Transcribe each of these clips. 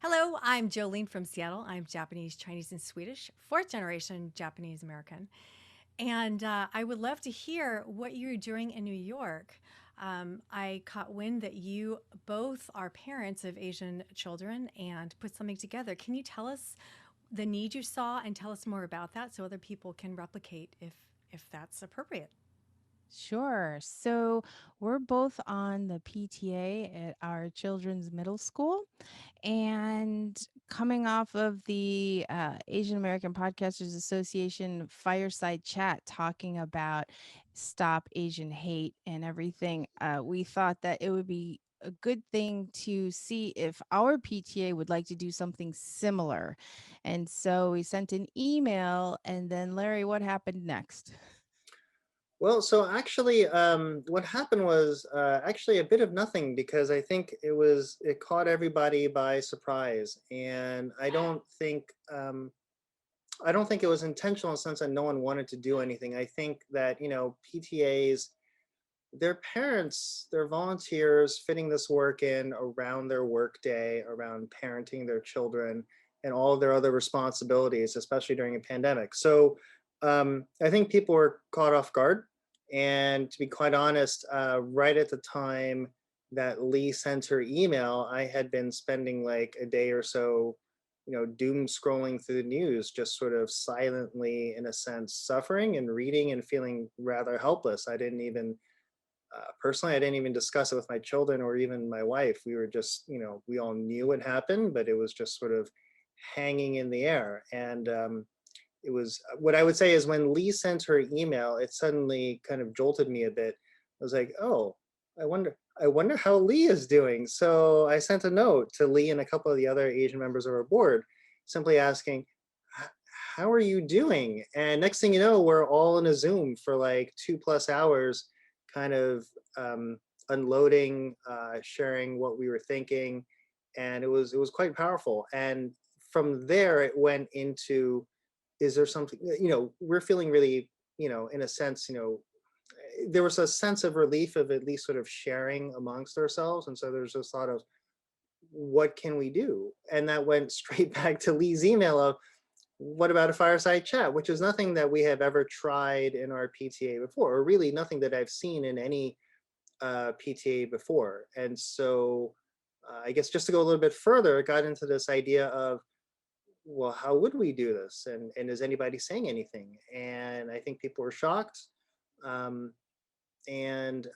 Hello, I'm Jolene from Seattle. I'm Japanese, Chinese, and Swedish, fourth generation Japanese American. And I would love to hear what you're doing in New York. I caught wind that you both are parents of Asian children and put something together. Can you tell us the need you saw and tell us more about that so other people can replicate if that's appropriate? Sure. So we're both on the PTA at our children's middle school. And coming off of the Asian American Podcasters Association fireside chat talking about Stop Asian Hate and everything, we thought that it would be a good thing to see if our PTA would like to do something similar. And so we sent an email. And then, Larry, what happened next? Well, so actually, what happened was actually a bit of nothing because I think it caught everybody by surprise, and I don't think it was intentional in the sense that no one wanted to do anything. I think that PTAs, their parents, they're volunteers fitting this work in around their work day, around parenting their children, and all of their other responsibilities, especially during a pandemic. So I think people were caught off guard. And to be quite honest, right at the time that Lee sent her email, I had been spending like a day or so, doom scrolling through the news, just sort of silently, in a sense, suffering and reading and feeling rather helpless. I didn't even personally, I didn't even discuss it with my children or even my wife. We were just, we all knew it happened, but it was just sort of hanging in the air. And it was what I would say is when Lee sent her email, it suddenly kind of jolted me a bit. I was like, oh, I wonder how Lee is doing. So I sent a note to Lee and a couple of the other Asian members of our board, simply asking, how are you doing? And next thing you know, we're all in a Zoom for like 2+ hours, kind of unloading, sharing what we were thinking, and it was quite powerful. And from there, it went into, is there something, we're feeling really, in a sense, there was a sense of relief of at least sort of sharing amongst ourselves, and so there's this thought of what can we do, and that went straight back to Lee's email of, what about a fireside chat, which is nothing that we have ever tried in our PTA before, or really nothing that I've seen in any PTA before. And so I guess just to go a little bit further, it got into this idea of, well, how would we do this? And is anybody saying anything? And I think people were shocked. Um, and,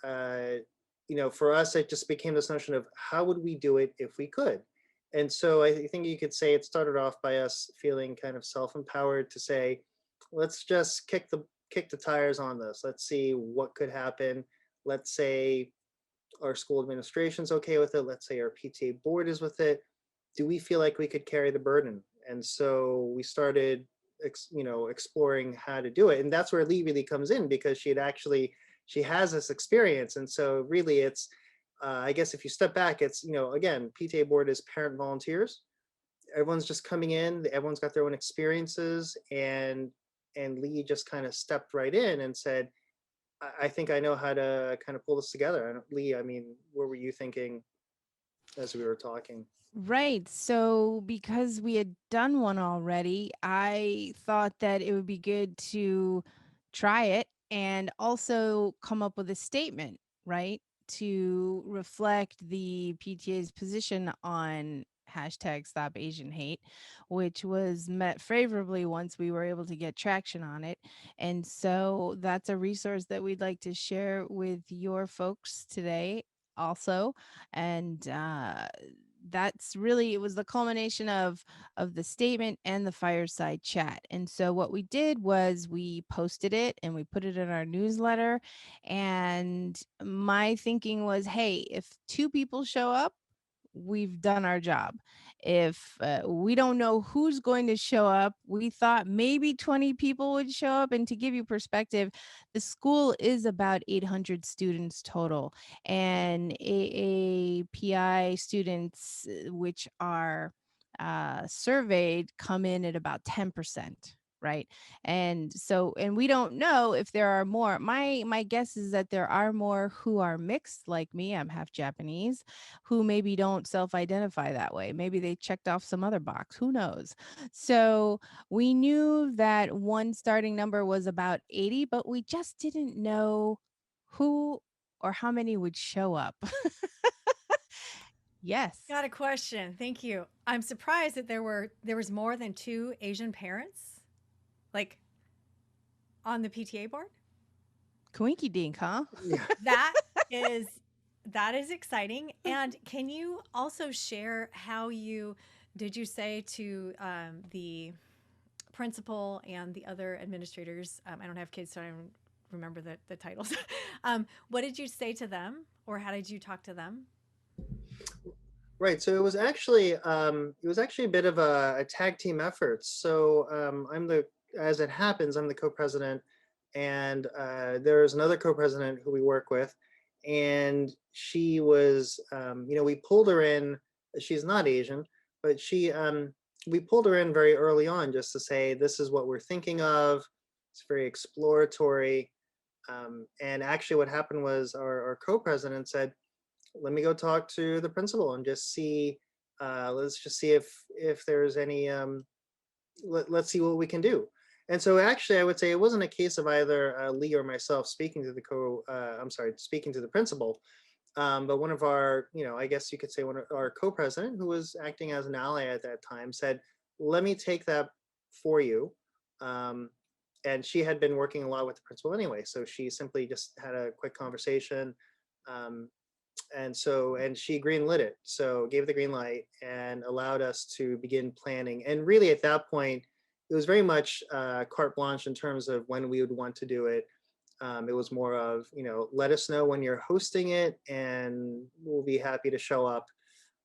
for us, it just became this notion of how would we do it if we could? And so I think you could say it started off by us feeling kind of self-empowered to say, let's just kick the tires on this. Let's see what could happen. Let's say our school administration's okay with it. Let's say our PTA board is with it. Do we feel like we could carry the burden? And so we started, exploring how to do it. And that's where Lee really comes in, because she has this experience. And so really it's, I guess if you step back, it's, again, PTA board is parent volunteers. Everyone's just coming in, everyone's got their own experiences. And Lee just kind of stepped right in and said, I think I know how to kind of pull this together. And Lee, I mean, what were you thinking as we were talking? Right. So, because we had done one already, I thought that it would be good to try it and also come up with a statement, right? To reflect the PTA's position on hashtag Stop Asian Hate, which was met favorably once we were able to get traction on it. And so that's a resource that we'd like to share with your folks today also. And that's really, it was the culmination of the statement and the fireside chat. And so what we did was we posted it and we put it in our newsletter. And my thinking was, hey, if two people show up, we've done our job. If we don't know who's going to show up, we thought maybe 20 people would show up. And to give you perspective, the school is about 800 students total, and AAPI students, which are surveyed, come in at about 10%. right? And so, and we don't know if there are more. My guess is that there are more who are mixed like me. I'm half Japanese, who maybe don't self-identify that way. Maybe they checked off some other box. Who knows? So we knew that one starting number was about 80, but we just didn't know who or how many would show up. Yes. Got a question. Thank you. I'm surprised that there was more than two Asian parents, like on the PTA board. Coinky dink, huh? Yeah. That is that is exciting. And can you also share how you did you say to the principal and the other administrators? I don't have kids, so I don't remember the titles. What did you say to them, or how did you talk to them? Right. So it was actually a bit of a tag team effort. So as it happens, I'm the co-president, and there's another co-president who we work with, and she was, we pulled her in. She's not Asian, but we pulled her in very early on just to say this is what we're thinking of. It's very exploratory. And actually, what happened was our co-president said, let me go talk to the principal and just see, let's just see if there's any, let's see what we can do. And so actually I would say it wasn't a case of either Lee or myself speaking to speaking to the principal, but one of our, I guess you could say one of our co-president, who was acting as an ally at that time, said, let me take that for you. um, and she had been working a lot with the principal anyway, so she simply just had a quick conversation. um, and she greenlit it, so gave the green light and allowed us to begin planning. And really at that point it was very much carte blanche in terms of when we would want to do it. It was more of, let us know when you're hosting it and we'll be happy to show up,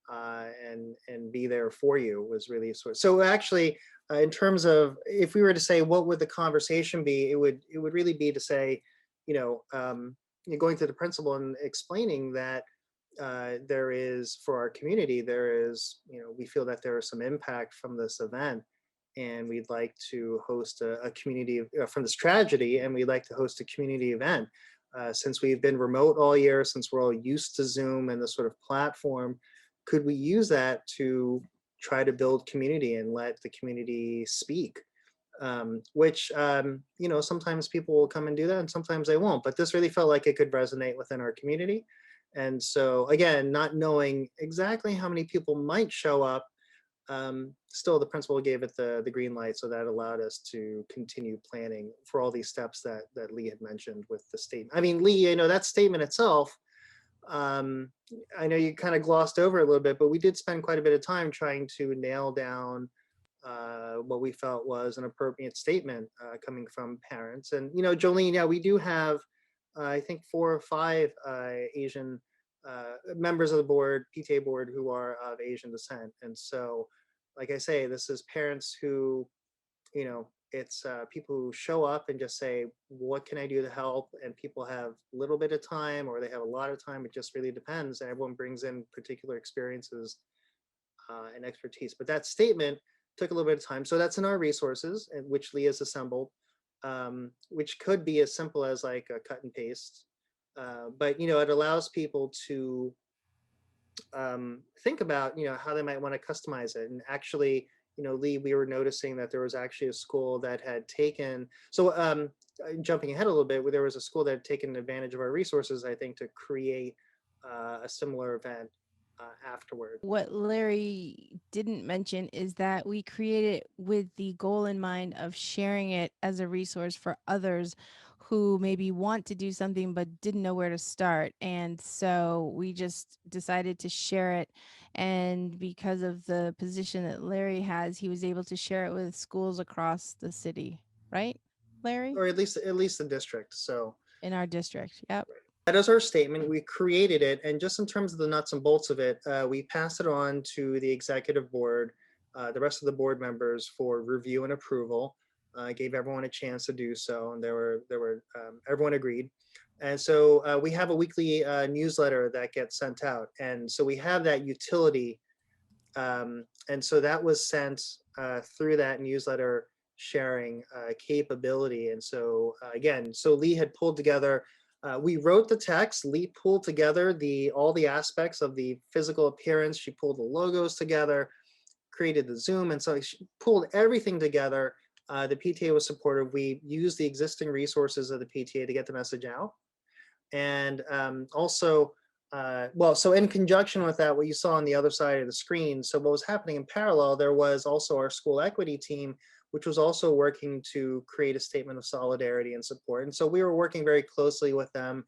and be there for you, was really so actually, in terms of if we were to say what would the conversation be, it would really be to say, you know um, going to the principal and explaining that there is, for our community, there is, we feel that there is some impact from this event, and we'd like to host a community from this tragedy, and we'd like to host a community event. Since we've been remote all year, since we're all used to Zoom and this sort of platform, could we use that to try to build community and let the community speak? Which, sometimes people will come and do that and sometimes they won't, but this really felt like it could resonate within our community. And so again, not knowing exactly how many people might show up, still the principal gave it the green light, so that allowed us to continue planning for all these steps that Lee had mentioned with the statement. I mean, Lee, that statement itself, um, I know you kind of glossed over a little bit, but we did spend quite a bit of time trying to nail down what we felt was an appropriate statement coming from parents. And, Jolene, yeah, we do have, I think, 4 or 5 Asian members of the board, PTA board, who are of Asian descent. And so, like I say, this is parents who, it's people who show up and just say, what can I do to help? And people have a little bit of time or they have a lot of time. It just really depends. And everyone brings in particular experiences and expertise. But that statement took a little bit of time. So that's in our resources, and which Lee has assembled, which could be as simple as like a cut and paste. But it allows people to think about how they might want to customize it. And actually, Lee, we were noticing that there was actually a school that had taken, so jumping ahead a little bit, where there was a school that had taken advantage of our resources, I think, to create a similar event afterward. What Larry didn't mention is that we created with the goal in mind of sharing it as a resource for others who maybe want to do something but didn't know where to start. And so we just decided to share it. And because of the position that Larry has, he was able to share it with schools across the city, right, Larry? Or at least the district. So In our district. Yep. that is our statement. We created it, and just in terms of the nuts and bolts of it, we passed it on to the executive board, the rest of the board members, for review and approval. Gave everyone a chance to do so, and everyone agreed. And so we have a weekly newsletter that gets sent out, and so we have that utility. And so that was sent through that newsletter sharing capability. And so again, so Lee had pulled together. We wrote the text. Lee pulled together the all the aspects of the physical appearance. She pulled the logos together, created the Zoom, and so she pulled everything together. The PTA was supportive. We used the existing resources of the PTA to get the message out, and also, well, so in conjunction with that, what you saw on the other side of the screen, so what was happening in parallel, there was also our school equity team, which was also working to create a statement of solidarity and support. And so we were working very closely with them.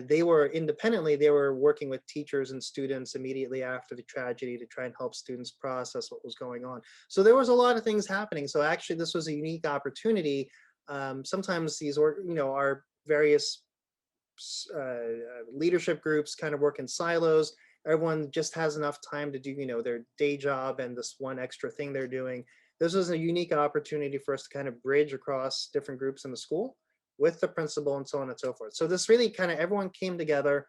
They were independently, they were working with teachers and students immediately after the tragedy to try and help students process what was going on. So there was a lot of things happening. So actually, this was a unique opportunity. Sometimes these, our various leadership groups kind of work in silos. Everyone just has enough time to do, their day job and this one extra thing they're doing. This was a unique opportunity for us to kind of bridge across different groups in the school with the principal and so on and so forth. So this really kind of everyone came together,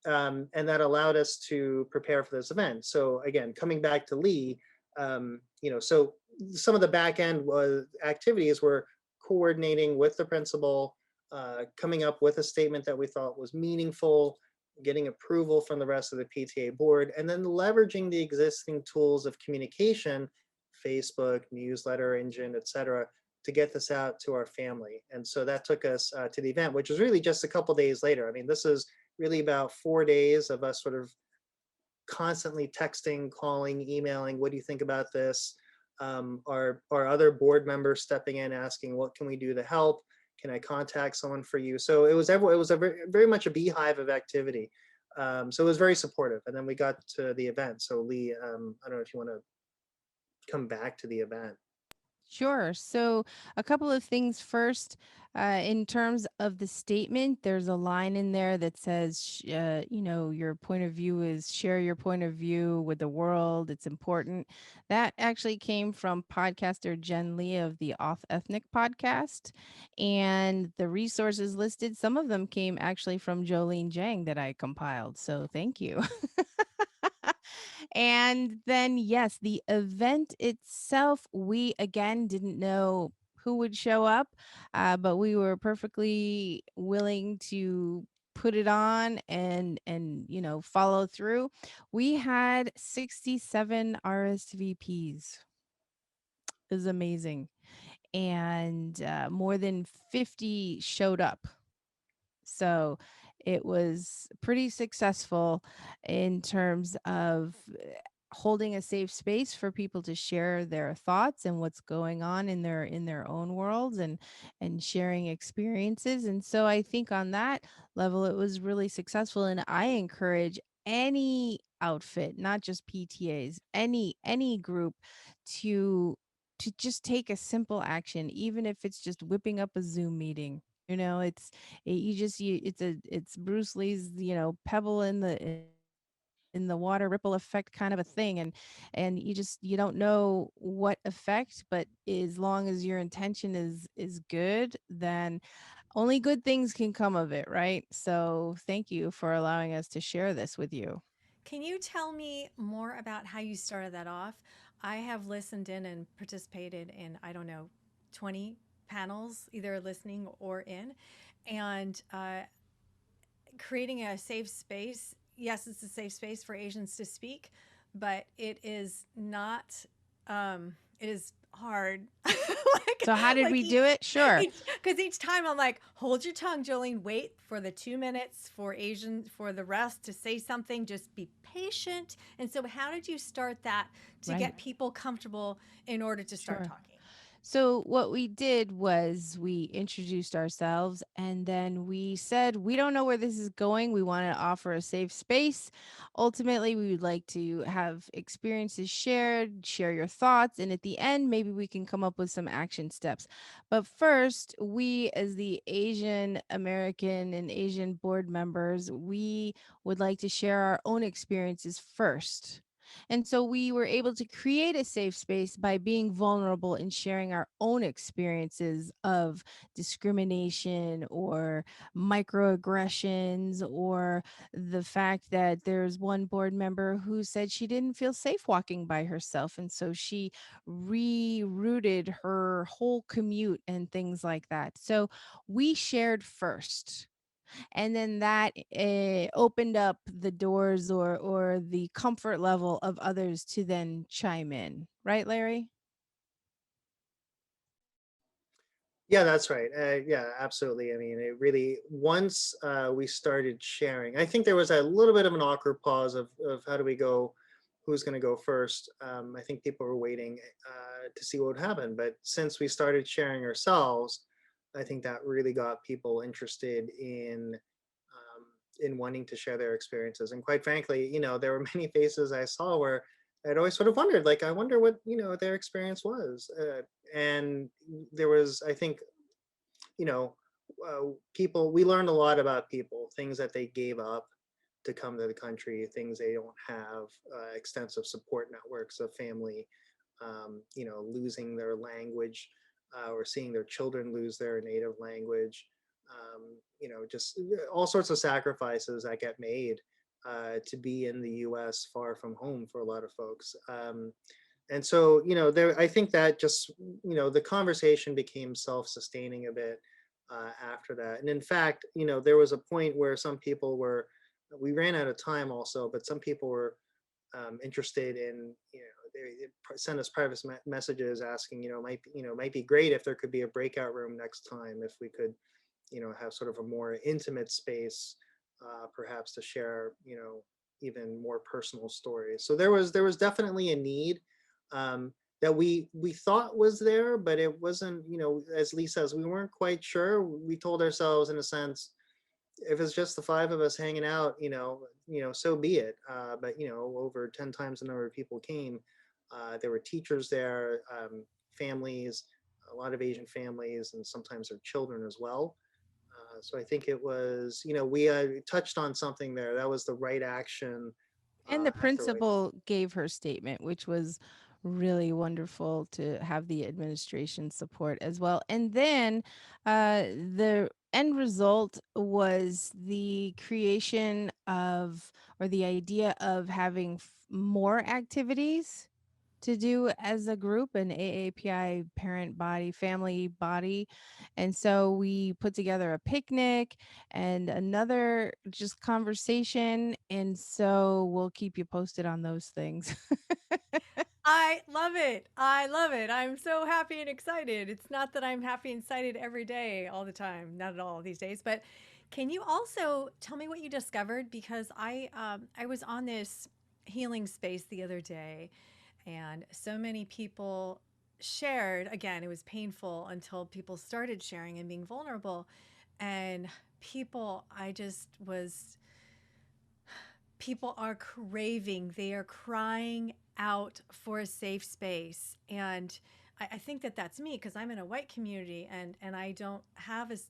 and that allowed us to prepare for this event. So again, coming back to Lee, so some of the back end was activities were coordinating with the principal, coming up with a statement that we thought was meaningful, getting approval from the rest of the PTA board, and then leveraging the existing tools of communication, Facebook, newsletter engine, et cetera, to get this out to our family. And so that took us to the event, which was really just a couple days later. I mean, this is really about 4 days of us sort of constantly texting, calling, emailing. What do you think about this? Our other board members stepping in, asking, what can we do to help? Can I contact someone for you? So it was a very much a beehive of activity. So it was very supportive. And then we got to the event. So Lee, I don't know if you want to come back to the event. Sure. So, a couple of things first. In terms of the statement, there's a line in there that says, your point of view is share your point of view with the world. It's important. That actually came from podcaster Jen Lee of the Off Ethnic podcast. And the resources listed, some of them came actually from Jolene Jang that I compiled. So, thank you. And then, yes, the event itself, we again didn't know who would show up, but we were perfectly willing to put it on and follow through. We had 67 RSVPs. It was amazing, and more than 50 showed up. So it was pretty successful in terms of holding a safe space for people to share their thoughts and what's going on in their own worlds and sharing experiences. And so I think on that level it was really successful, and I encourage any outfit, not just PTAs, any group to just take a simple action, even if it's just whipping up a Zoom meeting. It's Bruce Lee's, pebble in the water ripple effect kind of a thing, and you don't know what effect, but as long as your intention is good, then only good things can come of it, right? So thank you for allowing us to share this with you. Can you tell me more about how you started that off? I have listened in and participated in, I don't know, 20 panels, either listening or in, and creating a safe space. Yes, it's a safe space for Asians to speak, but it is not, it is hard. So how did like we do it? Sure. because each time I'm like, hold your tongue, Jolene. Wait for the 2 minutes for the rest to say something. Just be patient. And so, how did you start that to Right. get people comfortable in order to start Sure. talking? So, what we did was we introduced ourselves and then we said, we don't know where this is going. We want to offer a safe space. Ultimately, we would like to have experiences shared, share your thoughts. And at the end, maybe we can come up with some action steps. But first, we, as the Asian American and Asian board members, we would like to share our own experiences first. And so we were able to create a safe space by being vulnerable and sharing our own experiences of discrimination or microaggressions, or the fact that there's one board member who said she didn't feel safe walking by herself. And so she rerouted her whole commute and things like that. So we shared first, and then that opened up the doors, or the comfort level of others to then chime in, right, Larry? Yeah, that's right. Yeah, absolutely. I mean, it really, once we started sharing, I think there was a little bit of an awkward pause of how do we go, who's going to go first. I think people were waiting to see what would happen. But since we started sharing ourselves, I think that really got people interested in wanting to share their experiences. And quite frankly, there were many faces I saw where I'd always sort of wondered, like, I wonder what their experience was. And there was, I think, you know, people, we learned a lot about people, things that they gave up to come to the country, things they don't have, extensive support networks of family, losing their language, or seeing their children lose their native language, just all sorts of sacrifices that get made to be in the US far from home for a lot of folks. And so, there, I think that just, the conversation became self-sustaining a bit after that. And in fact, there was a point where some people were, we ran out of time also, but some people were interested in, they send us private messages asking, might be great if there could be a breakout room next time, if we could, have sort of a more intimate space, perhaps to share, even more personal stories. So there was definitely a need that we thought was there, but it wasn't. As Lee says, we weren't quite sure. We told ourselves, in a sense, if it's just the five of us hanging out, so be it. But over 10 times the number of people came. There were teachers there, families, a lot of Asian families, and sometimes their children as well. So I think it was, we touched on something there. That was the right action And the at the right time. principal gave her statement, which was really wonderful to have the administration support as well. And then the end result was the creation of, or the idea of having more activities to do as a group, an AAPI parent body, family body. And so we put together a picnic and another just conversation. And so we'll keep you posted on those things. I love it. I love it. I'm so happy and excited. It's not that I'm happy and excited every day, all the time, not at all these days. But can you also tell me what you discovered? Because I was on this healing space the other day, and so many people shared. Again, it was painful until people started sharing and being vulnerable, and people, I just was people are craving, they are crying out for a safe space. And I think that that's me, because I'm in a white community, and I don't have as,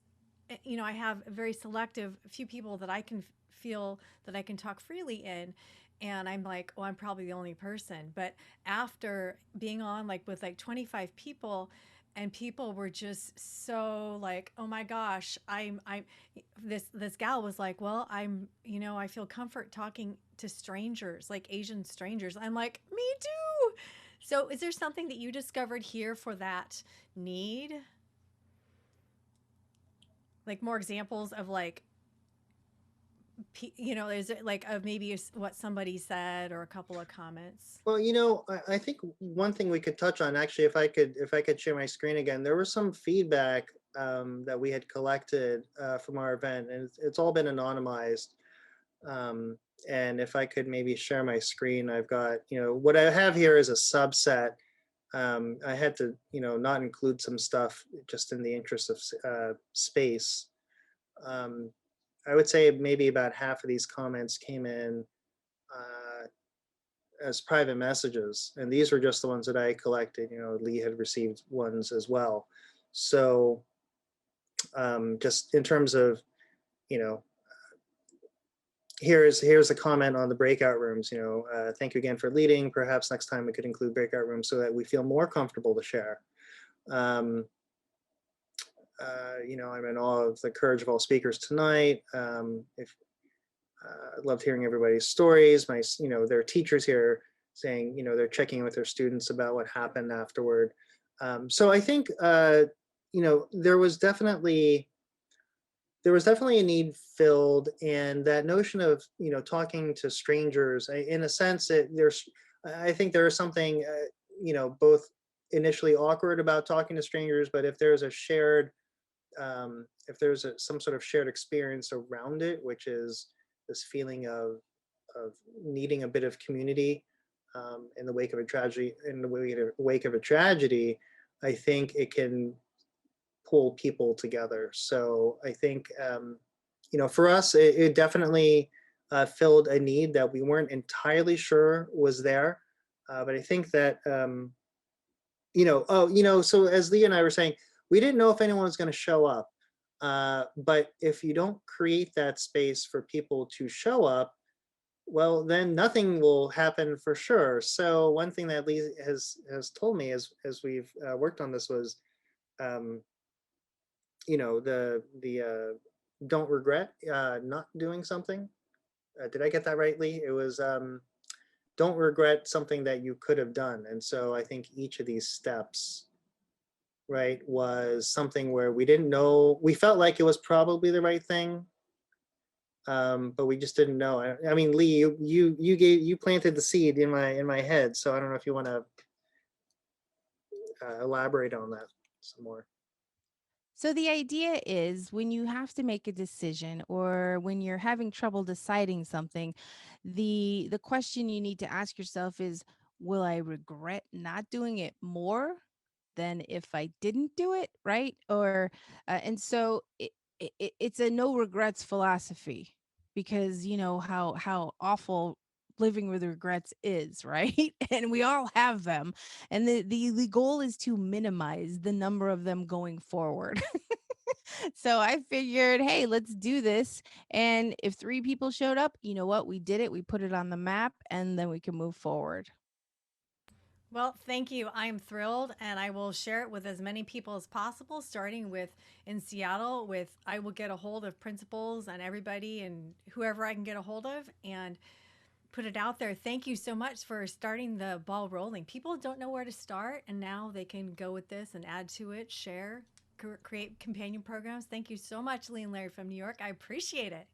I have a very selective few people that I can feel that I can talk freely in. And I'm like, oh, I'm probably the only person. But after being on like with like 25 people, and people were just so like, oh my gosh, I'm this gal was like, well, I feel comfort talking to strangers, like Asian strangers. I'm like, me too. So is there something that you discovered here for that need? Like more examples of like, is it like of maybe what somebody said or a couple of comments? Well, I think one thing we could touch on, actually, if I could share my screen again, there was some feedback that we had collected from our event, and it's all been anonymized. Um, and if I could maybe share my screen, I've got, what I have here is a subset. I had to, not include some stuff just in the interest of space. Um, I would say maybe about half of these comments came in uh, as private messages, and these were just the ones that I collected. Lee had received ones as well. So just in terms of, you know, here's a comment on the breakout rooms. Thank you again for leading. Perhaps next time we could include breakout rooms so that we feel more comfortable to share. Um, I'm in awe of the courage of all speakers tonight. If I loved hearing everybody's stories. There are teachers here saying, they're checking in with their students about what happened afterward. So I think, there was definitely a need filled, and that notion of talking to strangers, in a sense, I think there is something both initially awkward about talking to strangers, but if there's a shared if there's some sort of shared experience around it, which is this feeling of needing a bit of community in the wake of a tragedy, I think it can pull people together. So I think for us, it definitely filled a need that we weren't entirely sure was there, but I think that so as Lee and I were saying, we didn't know if anyone was going to show up. But if you don't create that space for people to show up, well, then nothing will happen for sure. So one thing that Lee has told me as we've worked on this was, um, the don't regret not doing something. Did I get that right, Lee? It was don't regret something that you could have done. And so I think each of these steps, right, was something where we didn't know. We felt like it was probably the right thing, but we just didn't know. I mean, Lee, you planted the seed in my head, so I don't know if you want to elaborate on that some more. So the idea is when you have to make a decision or when you're having trouble deciding something, the question you need to ask yourself is, will I regret not doing it more than if I didn't do it, right? Or and so it's a no regrets philosophy, because you know how awful living with regrets is, right? And we all have them, and the goal is to minimize the number of them going forward. So I figured, hey, let's do this. And if three people showed up, you know what? We did it. We put it on the map, and then we can move forward. Well, thank you. I am thrilled, and I will share it with as many people as possible, starting with in Seattle. With I will get a hold of principals and everybody and whoever I can get a hold of, and put it out there. Thank you so much for starting the ball rolling. People don't know where to start, and now they can go with this and add to it, share, create companion programs. Thank you so much, Lee and Larry from New York. I appreciate it.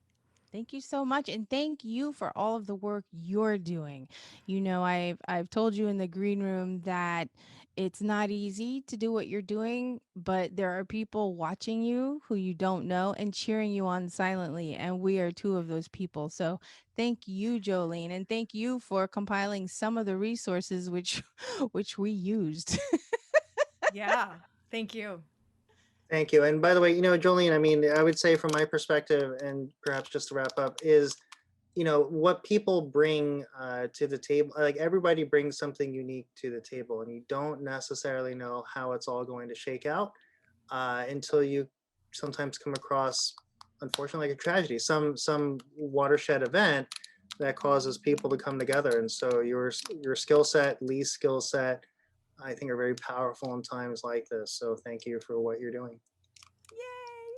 Thank you so much, and thank you for all of the work you're doing. You know, I've told you in the green room that it's not easy to do what you're doing, but there are people watching you who you don't know and cheering you on silently, and we are two of those people. So thank you, Jolene, and thank you for compiling some of the resources which which we used. Yeah. Thank you. Thank you. And by the way, Jolene, I mean, I would say from my perspective, and perhaps just to wrap up, is what people bring to the table. Like, everybody brings something unique to the table, and you don't necessarily know how it's all going to shake out until you sometimes come across, unfortunately, like a tragedy, some watershed event that causes people to come together. And so your skill set, Lee's skill set, I think, are very powerful in times like this. So thank you for what you're doing.